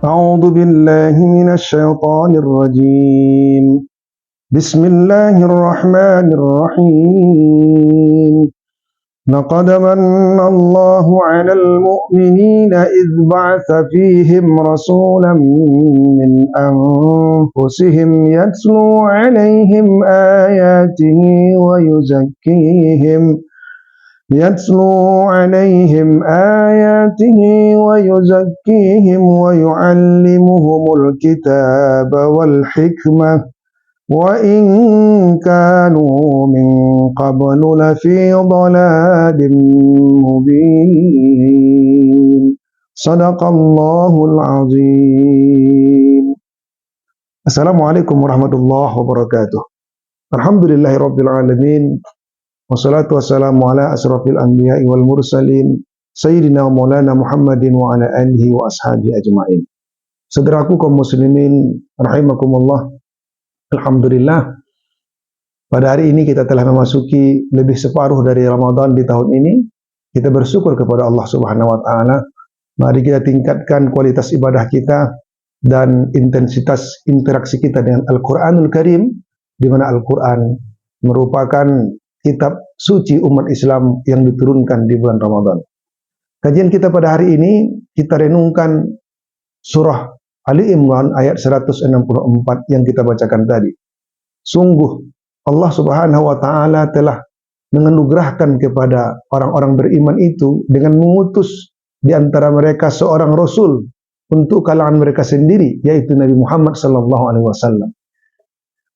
أعوذ بالله من الشيطان الرجيم بسم الله الرحمن الرحيم لقد من الله على المؤمنين إذ بعث فيهم رسولا من أنفسهم يتلو عليهم آياته ويعلمهم الكتاب والحكمة وإن كانوا من قبل لفي ضلال مبين صدق الله العظيم. Assalamualaikum warahmatullahi wabarakatuh. Alhamdulillahirabbil alamin. Wassalatu wassalamu ala asrafil anbiya'i wal mursalin sayyidina wa maulana Muhammadin wa ala alihi wa ashabihi ajma'in. Saudaraku kaum muslimin rahimakumullah. Alhamdulillah, pada hari ini kita telah memasuki lebih separuh dari Ramadan di tahun ini. Kita bersyukur kepada Allah Subhanahu wa taala. Mari kita tingkatkan kualitas ibadah kita dan intensitas interaksi kita dengan Al-Qur'anul Karim, di mana Al-Qur'an merupakan kitab suci umat Islam yang diturunkan di bulan Ramadan. Kajian kita pada hari ini, kita renungkan surah Ali Imran ayat 164 yang kita bacakan tadi. Sungguh Allah Subhanahu wa taala telah menganugerahkan kepada orang-orang beriman itu dengan mengutus di antara mereka seorang rasul untuk kalangan mereka sendiri, yaitu Nabi Muhammad sallallahu alaihi wasallam.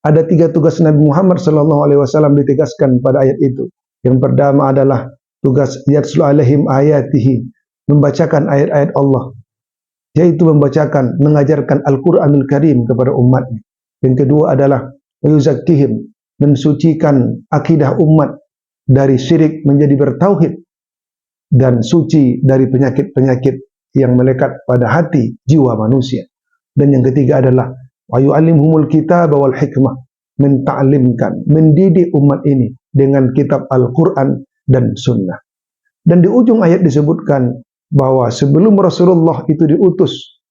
Ada 3 tugas Nabi Muhammad sallallahu alaihi wasallam ditegaskan pada ayat itu. Yang pertama adalah tugas yatslu alaihim ayatihi, membacakan ayat-ayat Allah, yaitu membacakan, mengajarkan Al-Qur'anul Karim kepada umatnya. Yang kedua adalah yuzakkihim, mensucikan akidah umat dari syirik menjadi bertauhid dan suci dari penyakit-penyakit yang melekat pada hati jiwa manusia. Dan yang ketiga adalah wa yu'allimhumul kitaba wal hikmah, mentaklimkan, mendidik umat ini dengan kitab Al-Quran dan Sunnah. Dan di ujung ayat disebutkan bahwa sebelum Rasulullah itu diutus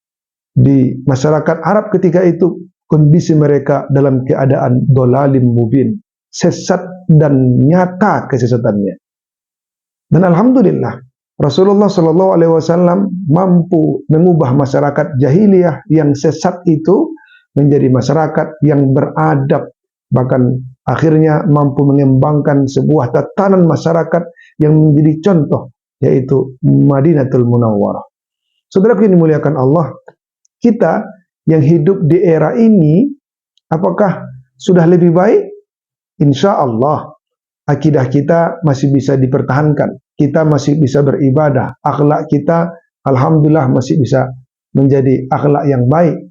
di masyarakat Arab ketika itu, kondisi mereka dalam keadaan dolalim mubin, sesat dan nyata kesesatannya. Dan alhamdulillah Rasulullah Shallallahu Alaihi Wasallam mampu mengubah masyarakat jahiliyah yang sesat itu menjadi masyarakat yang beradab, bahkan akhirnya mampu mengembangkan sebuah tatanan masyarakat yang menjadi contoh, yaitu Madinatul Munawwarah. Saudaraku yang dimuliakan Allah, kita yang hidup di era ini, apakah sudah lebih baik? Insya Allah, akidah kita masih bisa dipertahankan, kita masih bisa beribadah, akhlak kita alhamdulillah masih bisa menjadi akhlak yang baik.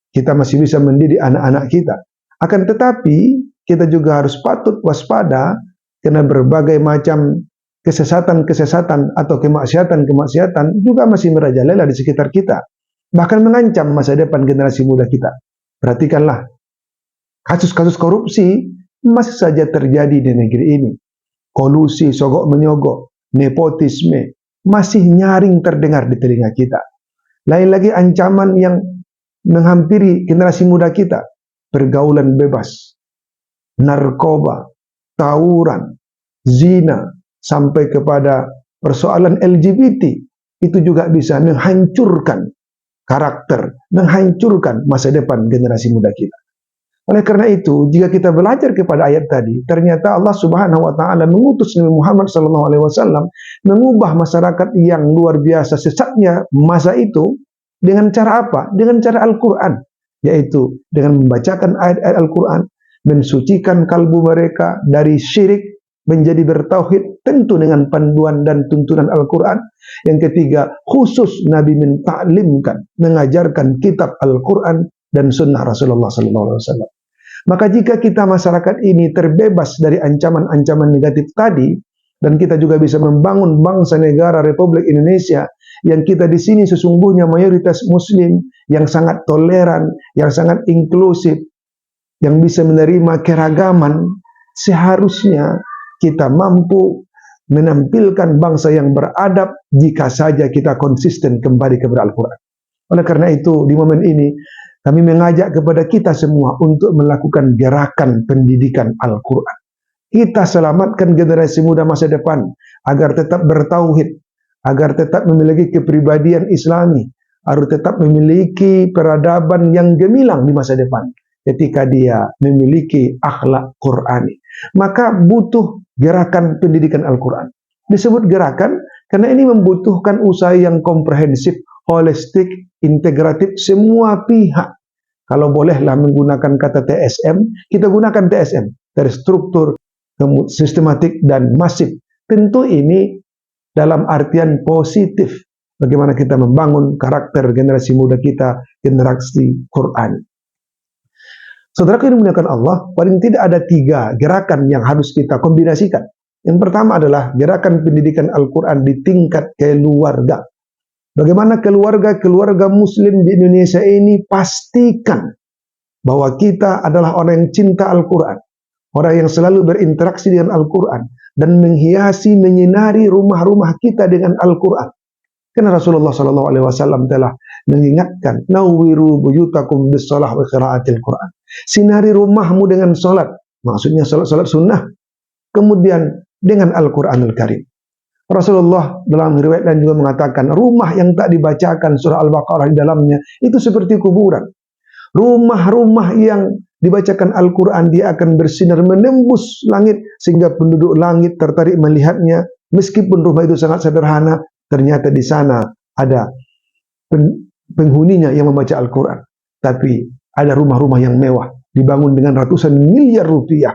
Kita masih bisa mendidik anak-anak kita. Akan tetapi, kita juga harus patut waspada karena berbagai macam kesesatan-kesesatan atau kemaksiatan-kemaksiatan juga masih merajalela di sekitar kita. Bahkan mengancam masa depan generasi muda kita. Perhatikanlah, kasus-kasus korupsi masih saja terjadi di negeri ini. Kolusi, sogok menyogok, nepotisme masih nyaring terdengar di telinga kita. Lain lagi ancaman yang menghampiri generasi muda kita, pergaulan bebas, narkoba, tawuran, zina, sampai kepada persoalan LGBT, itu juga bisa menghancurkan karakter, menghancurkan masa depan generasi muda kita. Oleh karena itu, jika kita belajar kepada ayat tadi, ternyata Allah Subhanahu wa taala mengutus Nabi Muhammad sallallahu alaihi wasallam mengubah masyarakat yang luar biasa sesatnya masa itu dengan cara apa? Dengan cara Al-Qur'an, yaitu dengan membacakan ayat-ayat Al-Qur'an, mensucikan kalbu mereka dari syirik menjadi bertauhid, tentu dengan panduan dan tuntunan Al-Qur'an. Yang ketiga, khusus Nabi mentaklimkan, mengajarkan kitab Al-Qur'an dan sunnah Rasulullah SAW. Maka jika kita masyarakat ini terbebas dari ancaman-ancaman negatif tadi, dan kita juga bisa membangun bangsa negara Republik Indonesia yang kita di sini sesungguhnya mayoritas Muslim yang sangat toleran, yang sangat inklusif, yang bisa menerima keragaman, seharusnya kita mampu menampilkan bangsa yang beradab jika saja kita konsisten kembali kepada Al-Quran. Oleh karena itu, di momen ini, kami mengajak kepada kita semua untuk melakukan gerakan pendidikan Al-Quran. Kita selamatkan generasi muda masa depan agar tetap bertauhid, agar tetap memiliki kepribadian Islami, agar tetap memiliki peradaban yang gemilang di masa depan ketika dia memiliki akhlak Qurani. Maka butuh gerakan pendidikan Al-Quran. Disebut gerakan karena ini membutuhkan usaha yang komprehensif, holistik, integratif semua pihak. Kalau bolehlah menggunakan kata TSM, kita gunakan TSM, terstruktur, sistematik, dan masif. Tentu ini dalam artian positif. Bagaimana kita membangun karakter generasi muda kita, generasi Quran. Saudara yang dimuliakan Allah, paling tidak ada 3 gerakan yang harus kita kombinasikan. Yang pertama adalah gerakan pendidikan Al-Quran di tingkat keluarga. Bagaimana keluarga Muslim di Indonesia ini pastikan bahwa kita adalah orang yang cinta Al-Quran, orang yang selalu berinteraksi dengan Al-Quran, dan menghiasi, menyinari rumah-rumah kita dengan Al-Quran. Karena Rasulullah SAW telah mengingatkan, Nawwiru buyutakum bis-shalah wa qiraatil Quran. Sinari rumahmu dengan salat, maksudnya salat sunnah, kemudian dengan Al-Quranul Karim. Rasulullah dalam riwayat dan juga mengatakan, rumah yang tak dibacakan surah Al-Baqarah di dalamnya itu seperti kuburan. Rumah-rumah yang dibacakan Al-Quran dia akan bersinar menembus langit sehingga penduduk langit tertarik melihatnya. Meskipun rumah itu sangat sederhana, ternyata di sana ada penghuninya yang membaca Al-Quran. Tapi ada rumah-rumah yang mewah, dibangun dengan ratusan miliar rupiah,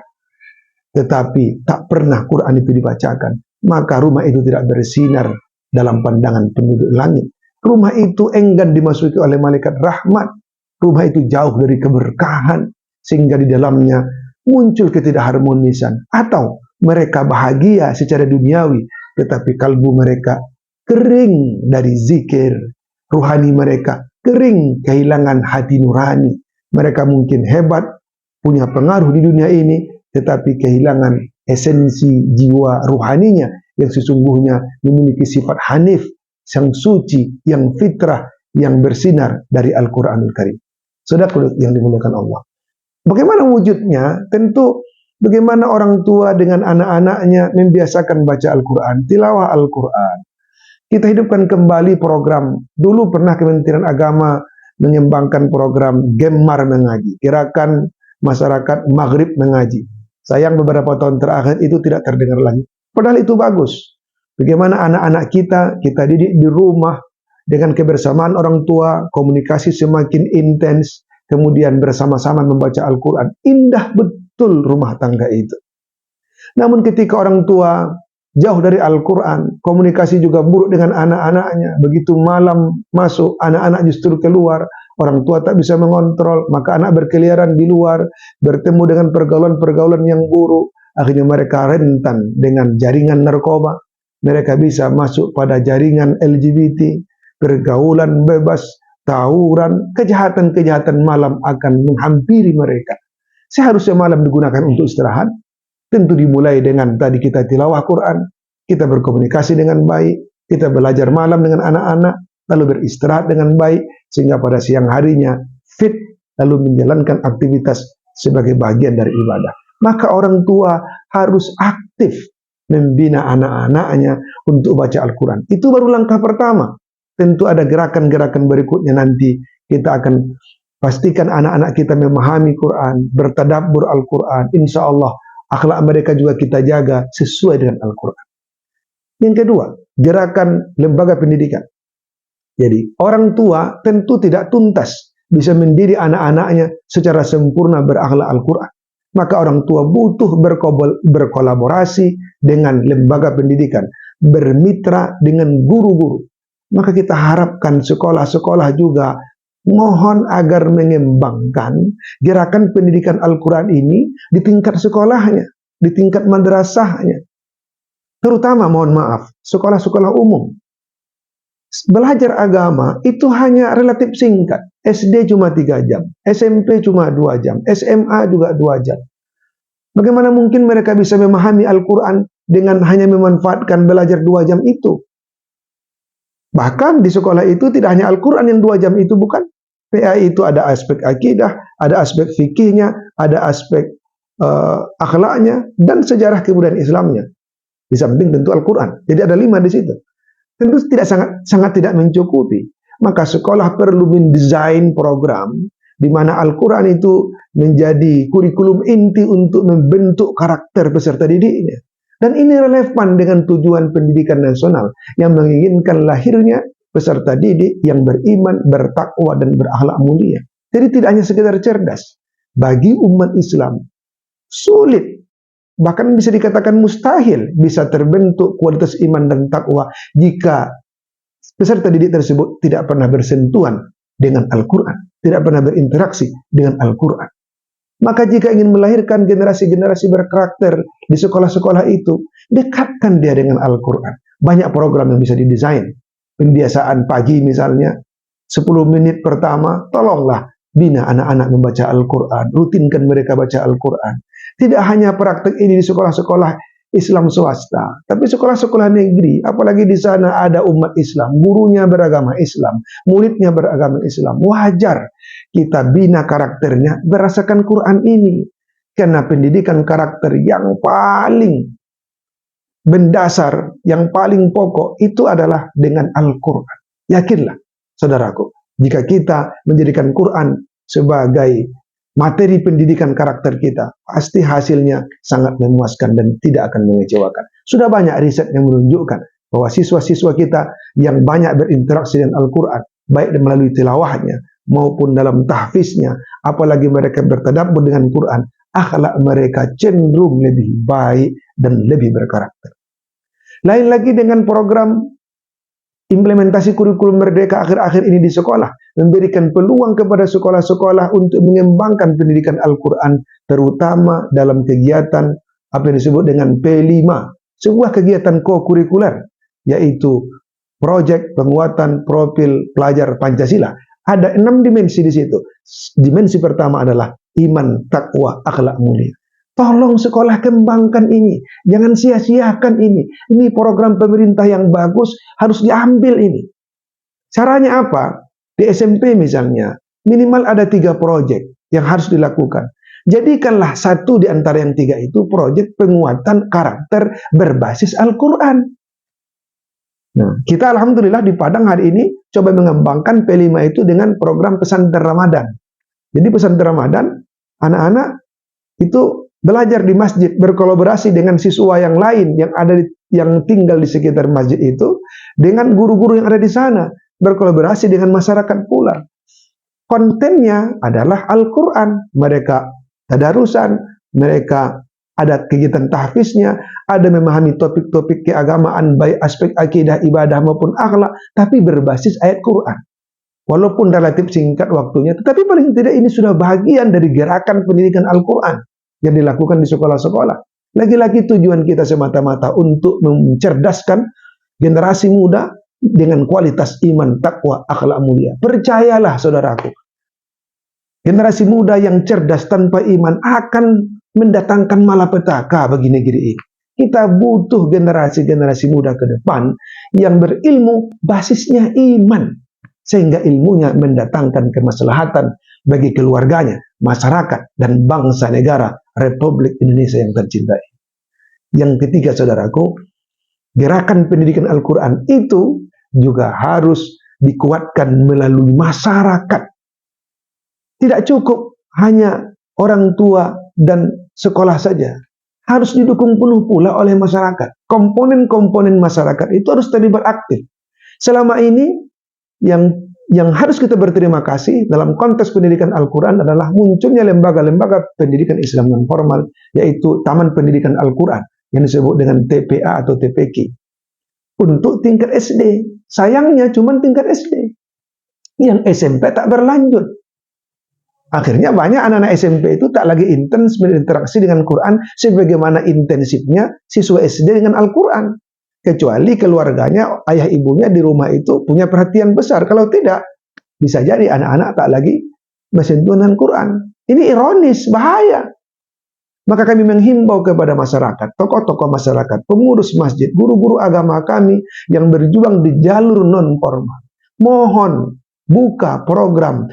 tetapi tak pernah Quran itu dibacakan. Maka rumah itu tidak bersinar dalam pandangan penduduk langit. Rumah itu enggan dimasuki oleh malaikat rahmat. Rumah itu jauh dari keberkahan, sehingga di dalamnya muncul ketidakharmonisan. Atau mereka bahagia secara duniawi, tetapi kalbu mereka kering dari zikir. Ruhani mereka kering, kehilangan hati nurani. Mereka mungkin hebat, punya pengaruh di dunia ini, tetapi kehilangan esensi jiwa ruhaninya yang sesungguhnya memiliki sifat hanif, yang suci, yang fitrah, yang bersinar dari Al-Quranul Karim. Saudara yang dimuliakan Allah, bagaimana wujudnya? Tentu bagaimana orang tua dengan anak-anaknya membiasakan baca Al-Quran, tilawah Al-Quran. Kita hidupkan kembali program, dulu pernah Kementerian Agama mengembangkan program Gemar Mengaji, gerakan masyarakat Maghrib mengaji. Sayang beberapa tahun terakhir itu tidak terdengar lagi. Padahal itu bagus. Bagaimana anak-anak kita didik di rumah dengan kebersamaan orang tua, komunikasi semakin intens, kemudian bersama-sama membaca Al-Quran. Indah betul rumah tangga itu. Namun ketika orang tua jauh dari Al-Quran, komunikasi juga buruk dengan anak-anaknya. Begitu malam masuk, anak-anak justru keluar. Orang tua tak bisa mengontrol, maka anak berkeliaran di luar, bertemu dengan pergaulan-pergaulan yang buruk. Akhirnya mereka rentan dengan jaringan narkoba. Mereka bisa masuk pada jaringan LGBT, pergaulan bebas, tawuran, kejahatan-kejahatan malam akan menghampiri mereka. Seharusnya malam digunakan untuk istirahat. Tentu dimulai dengan tadi kita tilawah Quran, kita berkomunikasi dengan baik, kita belajar malam dengan anak-anak, lalu beristirahat dengan baik, sehingga pada siang harinya fit, lalu menjalankan aktivitas sebagai bagian dari ibadah. Maka orang tua harus aktif membina anak-anaknya untuk baca Al-Quran. Itu baru langkah pertama. Tentu ada gerakan-gerakan berikutnya nanti. Kita akan pastikan anak-anak kita memahami Quran, bertadabbur Al-Quran. Insya Allah akhlak mereka juga kita jaga sesuai dengan Al-Quran. Yang kedua, gerakan lembaga pendidikan. Jadi orang tua tentu tidak tuntas bisa mendidik anak-anaknya secara sempurna berakhlak Al-Quran. Maka orang tua butuh berkolaborasi dengan lembaga pendidikan, bermitra dengan guru-guru. Maka kita harapkan sekolah-sekolah juga mohon agar mengembangkan gerakan pendidikan Al-Quran ini di tingkat sekolahnya, di tingkat madrasahnya. Terutama mohon maaf, sekolah-sekolah umum. Belajar agama itu hanya relatif singkat. SD cuma 3 jam, SMP cuma 2 jam, SMA juga 2 jam. Bagaimana mungkin mereka bisa memahami Al-Quran dengan hanya memanfaatkan belajar 2 jam itu? Bahkan di sekolah itu tidak hanya Al-Quran yang 2 jam itu, bukan. PA itu ada aspek akidah, ada aspek fikihnya, ada aspek akhlaknya, dan sejarah kebudayaan Islamnya. Di samping tentu Al-Quran. Jadi ada 5 di situ. Tentu tidak sangat tidak mencukupi. Maka sekolah perlu mendesain program di mana Al-Quran itu menjadi kurikulum inti untuk membentuk karakter peserta didiknya. Dan ini relevan dengan tujuan pendidikan nasional yang menginginkan lahirnya peserta didik yang beriman, bertakwa, dan berakhlak mulia. Jadi tidak hanya sekedar cerdas. Bagi umat Islam, sulit, bahkan bisa dikatakan mustahil bisa terbentuk kualitas iman dan takwa jika peserta didik tersebut tidak pernah bersentuhan dengan Al-Quran, tidak pernah berinteraksi dengan Al-Quran. Maka jika ingin melahirkan generasi-generasi berkarakter di sekolah-sekolah itu, dekatkan dia dengan Al-Quran. Banyak program yang bisa didesain. Pembiasaan pagi misalnya, 10 menit pertama, tolonglah bina anak-anak membaca Al-Quran. Rutinkan mereka baca Al-Quran. Tidak hanya praktek ini di sekolah-sekolah Islam swasta, tapi sekolah-sekolah negeri, apalagi di sana ada umat Islam, gurunya beragama Islam, muridnya beragama Islam. Wajar kita bina karakternya berdasarkan Quran ini. Karena pendidikan karakter yang paling mendasar, yang paling pokok itu adalah dengan Al-Quran. Yakinlah, saudaraku, jika kita menjadikan Quran sebagai materi pendidikan karakter kita, pasti hasilnya sangat memuaskan dan tidak akan mengecewakan. Sudah banyak riset yang menunjukkan bahwa siswa-siswa kita yang banyak berinteraksi dengan Al-Quran, baik melalui tilawahnya maupun dalam tahfiznya, apalagi mereka bertadabbur dengan Quran, akhlak mereka cenderung lebih baik dan lebih berkarakter. Lain lagi dengan program implementasi kurikulum merdeka akhir-akhir ini di sekolah, memberikan peluang kepada sekolah-sekolah untuk mengembangkan pendidikan Al-Quran, terutama dalam kegiatan apa yang disebut dengan P5, sebuah kegiatan co-kurikuler, yaitu proyek penguatan profil pelajar Pancasila. Ada 6 dimensi di situ. Dimensi pertama adalah iman, takwa, akhlak mulia. Tolong sekolah kembangkan ini, jangan sia-siakan ini. Ini program pemerintah yang bagus, harus diambil ini. Caranya apa? Di SMP misalnya, minimal ada 3 proyek yang harus dilakukan. Jadikanlah satu di antara yang 3 itu proyek penguatan karakter berbasis Al-Quran. Nah, kita alhamdulillah di Padang hari ini coba mengembangkan P5 itu dengan program pesantren Ramadan. Jadi pesantren Ramadan, anak-anak itu belajar di masjid, berkolaborasi dengan siswa yang lain yang tinggal di sekitar masjid itu, dengan guru-guru yang ada di sana, berkolaborasi dengan masyarakat pula. Kontennya adalah Al-Quran. Mereka tadarusan, mereka ada kegiatan tahfiznya, ada memahami topik-topik keagamaan, baik aspek akidah, ibadah maupun akhlak, tapi berbasis ayat Quran. Walaupun relatif singkat waktunya, tetapi paling tidak ini sudah bagian dari gerakan pendidikan Al-Quran yang dilakukan di sekolah-sekolah. Lagi-lagi tujuan kita semata-mata untuk mencerdaskan generasi muda dengan kualitas iman, takwa, akhlak mulia. Percayalah saudaraku, generasi muda yang cerdas tanpa iman akan mendatangkan malapetaka bagi negeri ini. Kita butuh generasi-generasi muda ke depan yang berilmu, basisnya iman, sehingga ilmunya mendatangkan kemaslahatan bagi keluarganya, masyarakat, dan bangsa negara Republik Indonesia yang tercintai. Yang ketiga saudaraku, gerakan pendidikan Al-Quran itu juga harus dikuatkan melalui masyarakat. Tidak cukup hanya orang tua dan sekolah saja, harus didukung penuh pula oleh masyarakat. Komponen-komponen masyarakat itu harus terlibat aktif. Selama ini yang harus kita berterima kasih dalam konteks pendidikan Al-Quran adalah munculnya lembaga-lembaga pendidikan Islam non formal, yaitu Taman Pendidikan Al-Quran yang disebut dengan TPA atau TPQ untuk tingkat SD. Sayangnya cuma tingkat SD, yang SMP tak berlanjut. Akhirnya banyak anak-anak SMP itu tak lagi intens berinteraksi dengan Quran sebagaimana intensifnya siswa SD dengan Al-Quran. Kecuali keluarganya, ayah ibunya di rumah itu punya perhatian besar. Kalau tidak, bisa jadi anak-anak tak lagi bersentuhan dengan Quran. Ini ironis, bahaya. Maka kami menghimbau kepada masyarakat, tokoh-tokoh masyarakat, pengurus masjid, guru-guru agama kami yang berjuang di jalur non-formal. Mohon buka program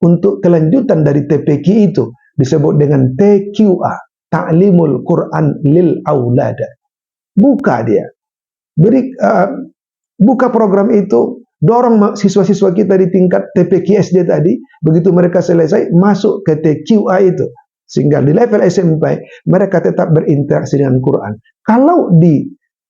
untuk kelanjutan dari TPQ itu, disebut dengan TQA, Ta'limul Quran lil Aulada. Buka dia. Buka program itu, dorong siswa-siswa kita di tingkat TPQ SD tadi, begitu mereka selesai, masuk ke TQA itu. Sehingga di level SMP, mereka tetap berinteraksi dengan Quran. Kalau di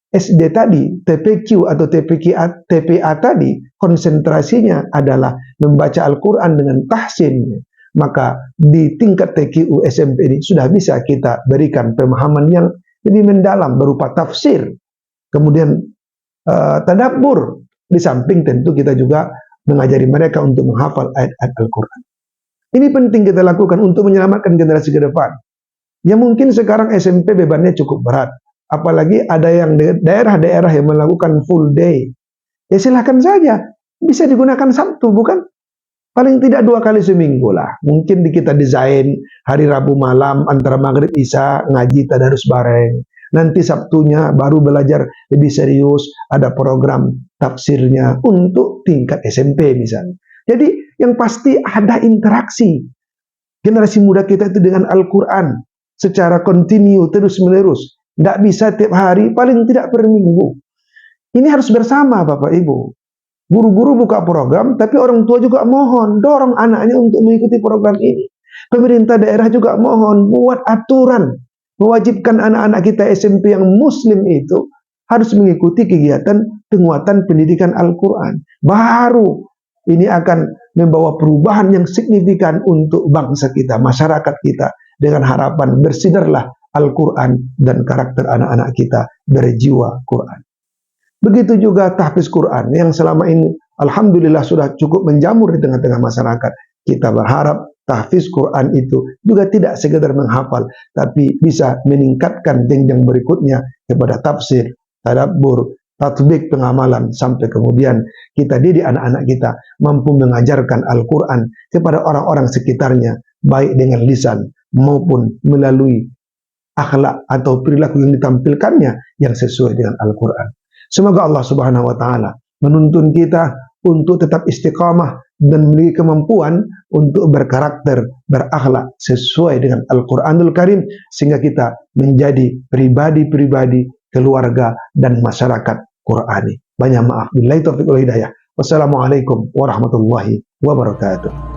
SD tadi, TPQ atau TPA tadi, konsentrasinya adalah membaca Al-Quran dengan tahsin. Maka di tingkat TQU SMP ini sudah bisa kita berikan pemahaman yang lebih mendalam berupa tafsir. Kemudian tadabbur, di samping tentu kita juga mengajari mereka untuk menghafal ayat-ayat Al-Quran. Ini penting kita lakukan untuk menyelamatkan generasi ke depan. Ya mungkin sekarang SMP bebannya cukup berat, apalagi ada yang daerah-daerah yang melakukan full day. Ya silahkan saja, bisa digunakan Sabtu, bukan? Paling tidak 2 kali seminggu lah. Mungkin kita desain hari Rabu malam antara maghrib isya ngaji tadarus bareng. Nanti Sabtunya baru belajar lebih serius, ada program tafsirnya untuk tingkat SMP misalnya. Jadi yang pasti ada interaksi generasi muda kita itu dengan Al-Quran secara kontinu terus-menerus. Tidak bisa tiap hari, paling tidak per minggu. Ini harus bersama Bapak Ibu. Guru-guru buka program, tapi orang tua juga mohon, dorong anaknya untuk mengikuti program ini. Pemerintah daerah juga mohon, buat aturan, mewajibkan anak-anak kita SMP yang muslim itu harus mengikuti kegiatan penguatan pendidikan Al-Quran. Baru ini akan membawa perubahan yang signifikan untuk bangsa kita, masyarakat kita, dengan harapan bersinarlah Al-Quran dan karakter anak-anak kita berjiwa Quran. Begitu juga tahfiz Quran yang selama ini alhamdulillah sudah cukup menjamur di tengah-tengah masyarakat. Kita berharap tahfiz Quran itu juga tidak sekedar menghafal, tapi bisa meningkatkan jenjang berikutnya kepada tafsir, tadabbur, tatbik, pengamalan, sampai kemudian kita didik anak-anak kita mampu mengajarkan Al-Quran kepada orang-orang sekitarnya, baik dengan lisan maupun melalui akhlak atau perilaku yang ditampilkannya yang sesuai dengan Al-Quran. Semoga Allah Subhanahu wa Ta'ala menuntun kita untuk tetap istiqamah dan memiliki kemampuan untuk berkarakter, berakhlak sesuai dengan Al-Quranul Karim, sehingga kita menjadi pribadi-pribadi, keluarga, dan masyarakat Qurani. Banyak maaf. Billahi taufiq wal hidayah. Wassalamualaikum warahmatullahi wabarakatuh.